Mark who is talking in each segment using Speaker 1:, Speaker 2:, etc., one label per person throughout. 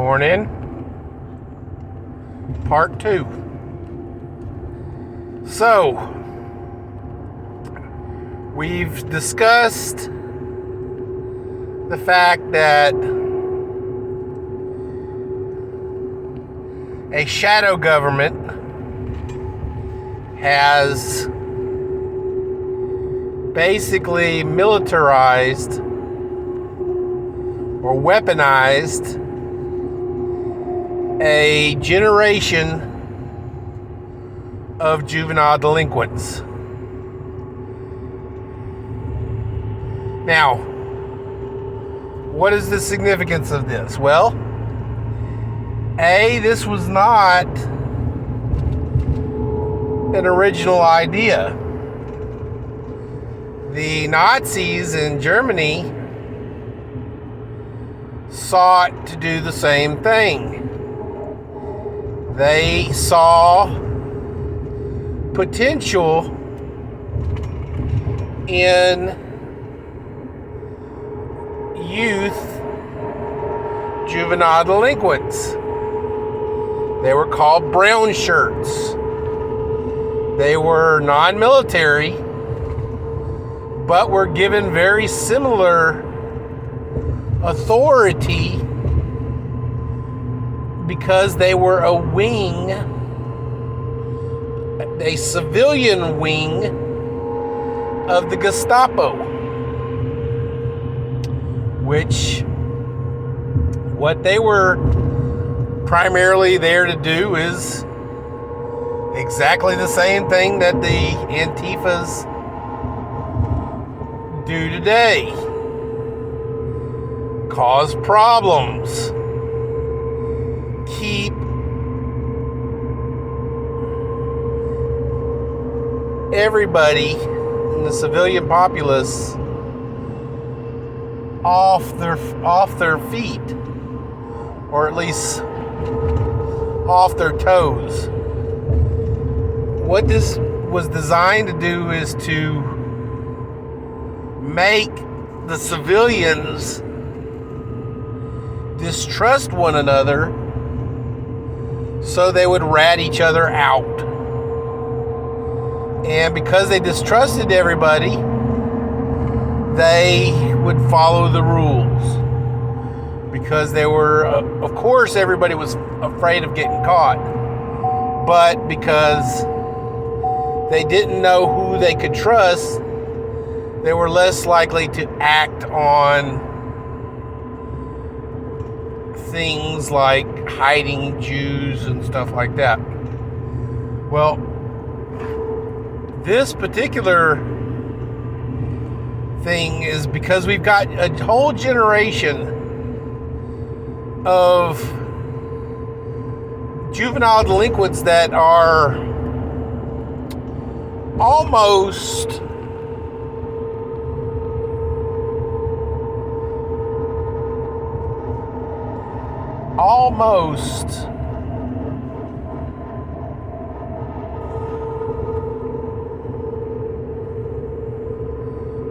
Speaker 1: Morning. Part 2. So, we've discussed the fact that a shadow government has basically militarized or weaponized a generation of juvenile delinquents. Now, what is the significance of this? Well, this was not an original idea. The Nazis in Germany sought to do the same thing. They saw potential in youth juvenile delinquents. They were called brown shirts. They were non-military, but were given very similar authority because they were a wing, a civilian wing of the Gestapo, which what they were primarily there to do is exactly the same thing that the Antifas do today. Cause problems. Keep everybody in the civilian populace off their feet, or at least off their toes. What this was designed to do is to make the civilians distrust one another so they would rat each other out. And because they distrusted everybody, they would follow the rules. Because they were, of course, everybody was afraid of getting caught. But because they didn't know who they could trust, they were less likely to act on things like hiding Jews and stuff like that. Well, this particular thing is because we've got a whole generation of juvenile delinquents that are almost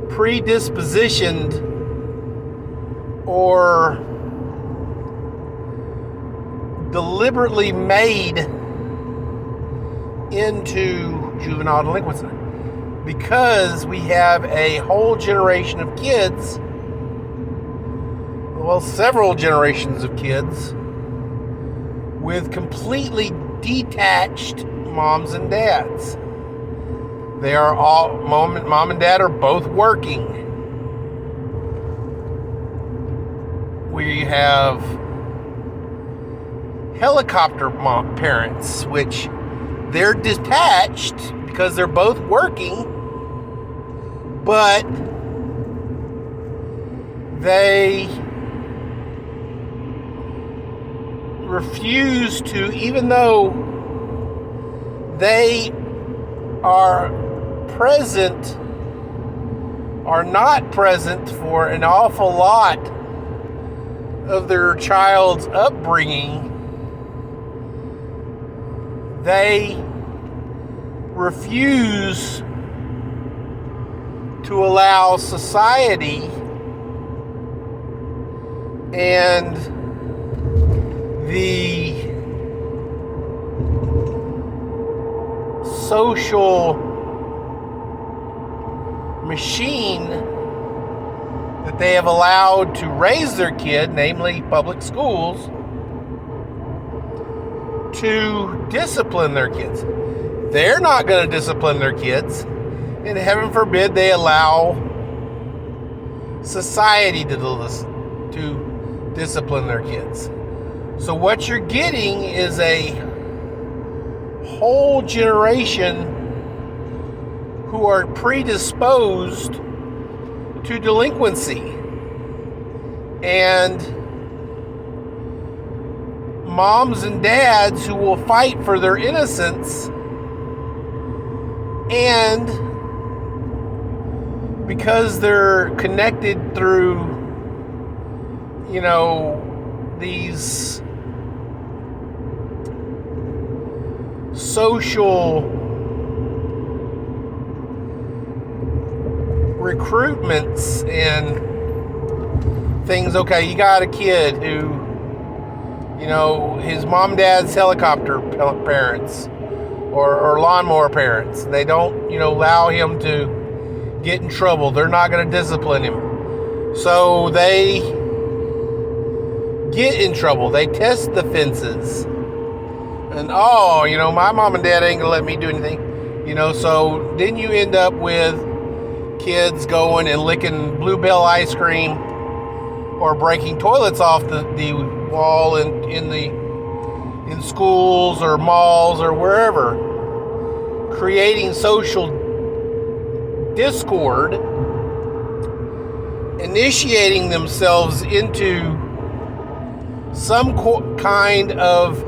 Speaker 1: predispositioned or deliberately made into juvenile delinquency, because we have a whole generation of kids, well, several generations of kids with completely detached moms and dads. They are all, mom and dad are both working. We have helicopter parents, which they're detached because they're both working, but they refuse to, even though they are not present for an awful lot of their child's upbringing, they refuse to allow society and the social machine that they have allowed to raise their kid, namely public schools, to discipline their kids. They're not going to discipline their kids, and heaven forbid they allow society to discipline their kids. So what you're getting is a whole generation who are predisposed to delinquency, and moms and dads who will fight for their innocence, and because they're connected through, these social recruitments and things. Okay, you got a kid who, his mom and dad's helicopter parents or lawnmower parents. They don't, allow him to get in trouble. They're not going to discipline him. So they get in trouble. They test the fences. And, my mom and dad ain't going to let me do anything. So then you end up with kids going and licking Bluebell ice cream or breaking toilets off the wall in schools or malls or wherever, creating social discord, initiating themselves into some kind of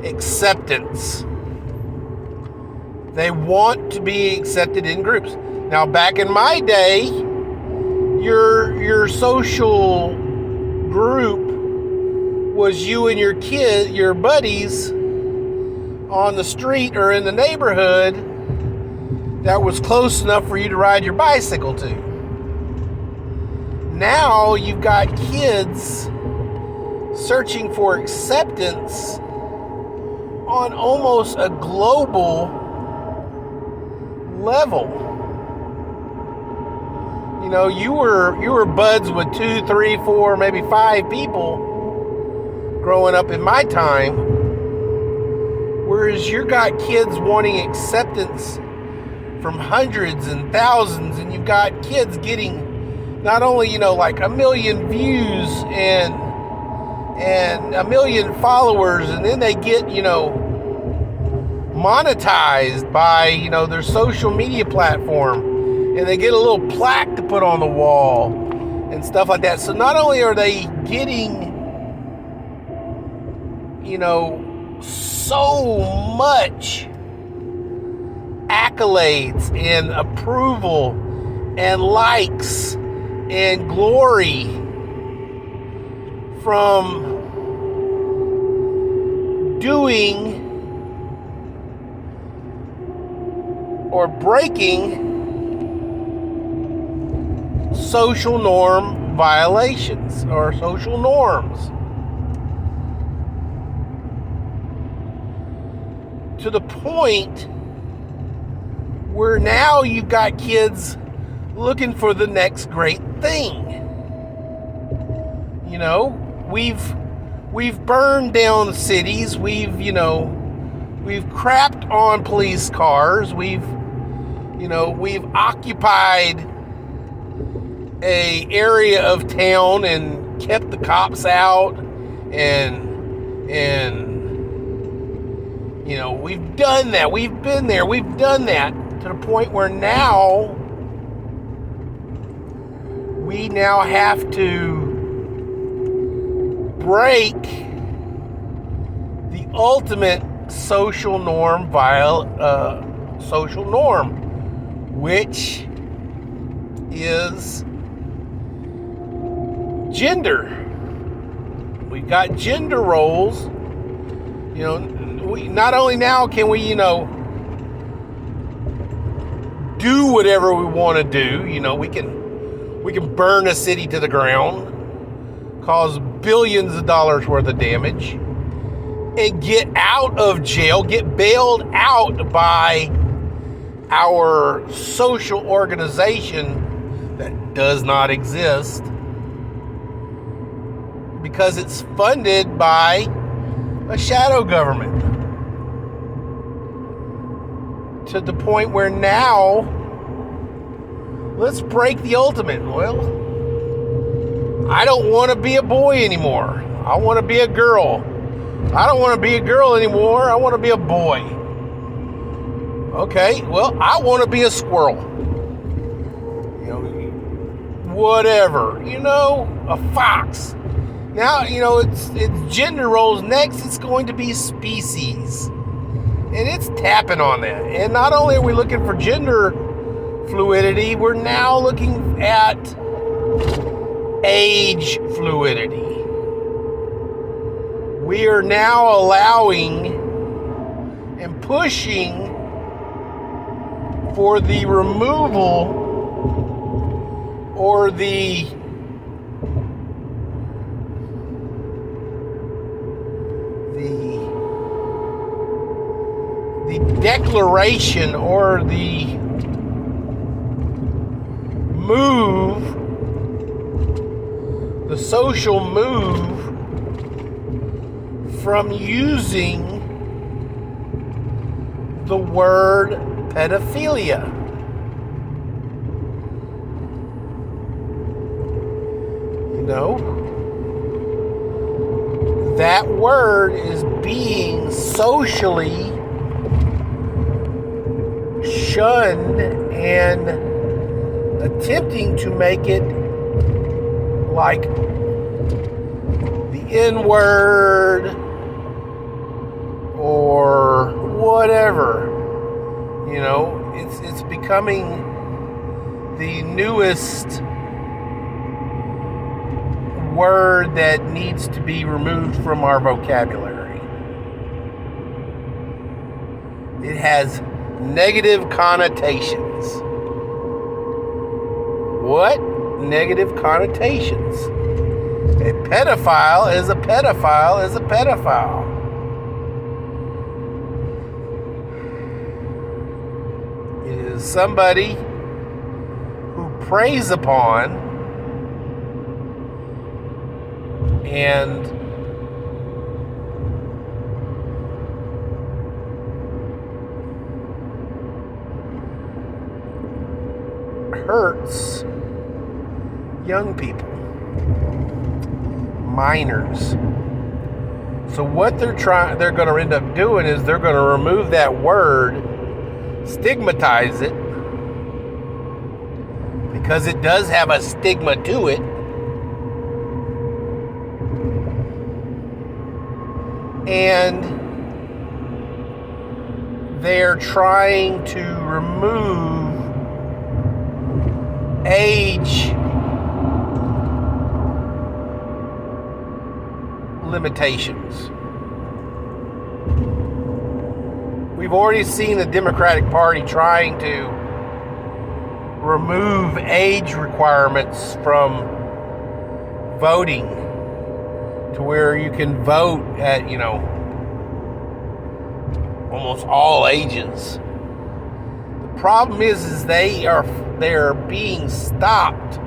Speaker 1: acceptance. They want to be accepted in groups. Now, back in my day, your social group was you and your buddies on the street or in the neighborhood that was close enough for you to ride your bicycle to. Now you've got kids searching for acceptance on almost a global level. You were buds with 2, 3, 4, maybe 5 people growing up in my time, whereas you got kids wanting acceptance from hundreds and thousands, and you've got kids getting not only like 1 million views and 1 million followers, and then they get monetized by their social media platform, and they get a little plaque to put on the wall and stuff like that. So not only are they getting so much accolades and approval and likes and glory from doing or breaking social norm violations or social norms, to the point where now you've got kids looking for the next great thing. We've burned down cities. We've crapped on police cars. We've occupied a area of town and kept the cops out, and we've done that. We've been there. We've done that to the point where now we now have to break the ultimate social norm, which is gender. We've got gender roles. We not only now can we, do whatever we want to do. We can burn a city to the ground, cause billions of dollars worth of damage. and get out of jail, get bailed out by our social organization that does not exist because it's funded by a shadow government, to the point where now, let's break the ultimate. Well, I don't want to be a boy anymore. I want to be a girl. I don't want to be a girl anymore. I want to be a boy. Okay, well, I want to be a squirrel. You know, whatever. You know, a fox. Now, you know, it's gender roles. Next, it's going to be species. And it's tapping on that. And not only are we looking for gender fluidity, we're now looking at age fluidity. We are now allowing and pushing for the removal or the declaration or the move, the social move from using the word pedophilia. You know, that word is being socially shunned and attempting to make it like the N-word or whatever. You know, it's becoming the newest word that needs to be removed from our vocabulary. It has negative connotations. What? Negative connotations. A pedophile is a pedophile is a pedophile. It is somebody who preys upon and hurts young people, minors. So what they're going to end up doing is they're going to remove that word, stigmatize it, because it does have a stigma to it, and they're trying to remove age limitations. We've already seen the Democratic Party trying to remove age requirements from voting to where you can vote at, you know, almost all ages. The problem is they are being stopped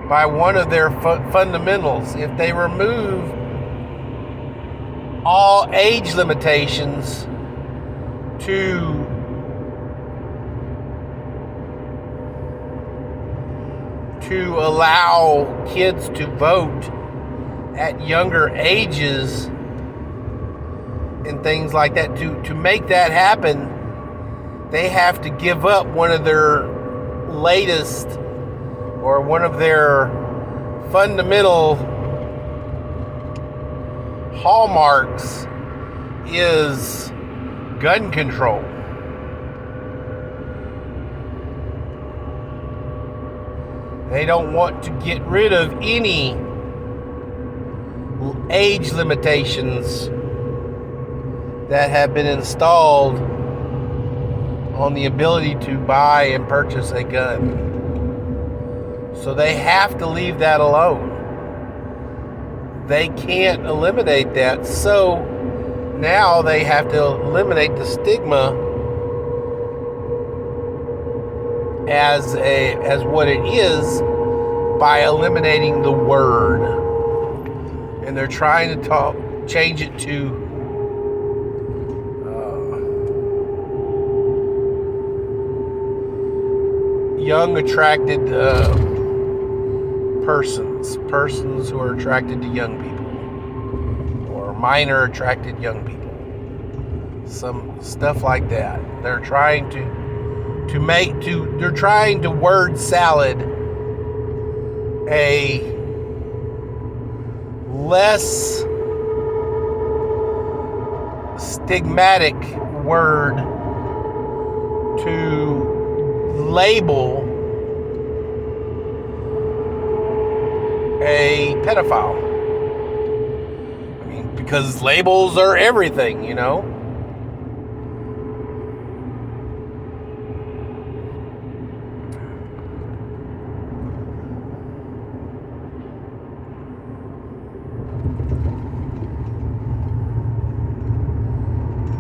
Speaker 1: by one of their fundamentals. If they remove all age limitations to allow kids to vote at younger ages and things like that, to make that happen, they have to give up one of their latest or one of their fundamental hallmarks is gun control. They don't want to get rid of any age limitations that have been installed on the ability to buy and purchase a gun. So they have to leave that alone. they can't eliminate that, so now they have to eliminate the stigma as what it is by eliminating the word. And they're trying to change it to young attracted persons who are attracted to young people, or minor attracted young people, some stuff like that. They're trying they're trying to word salad a less stigmatic word to label a pedophile. I mean, because labels are everything, you know.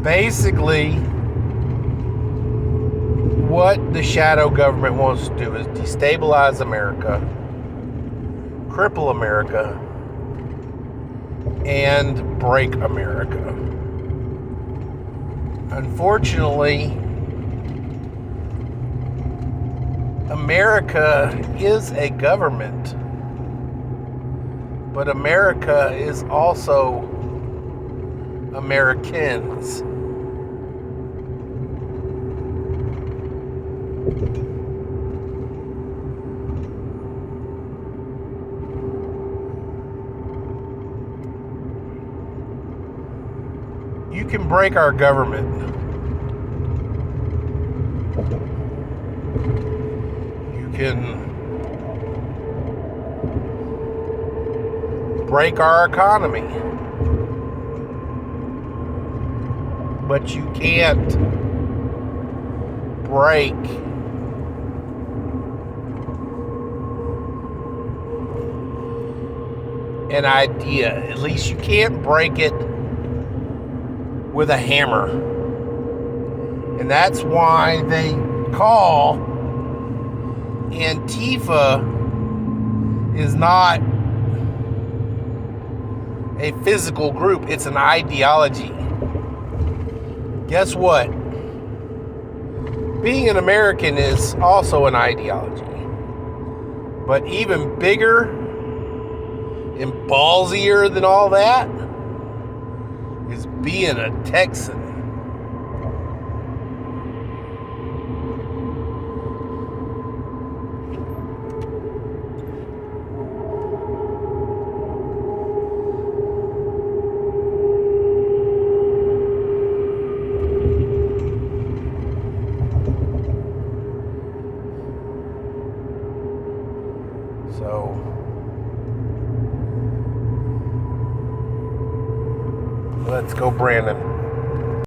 Speaker 1: Basically, what the shadow government wants to do is destabilize America, cripple America, and break America. Unfortunately, America is a government, but America is also Americans. You can break our government. You can break our economy. But you can't break an idea. At least you can't break it with a hammer. And that's why they call Antifa is not a physical group, it's an ideology. Guess what? Being an American is also an ideology. But even bigger and ballsier than all that is being a Texan. So, let's go, Brandon.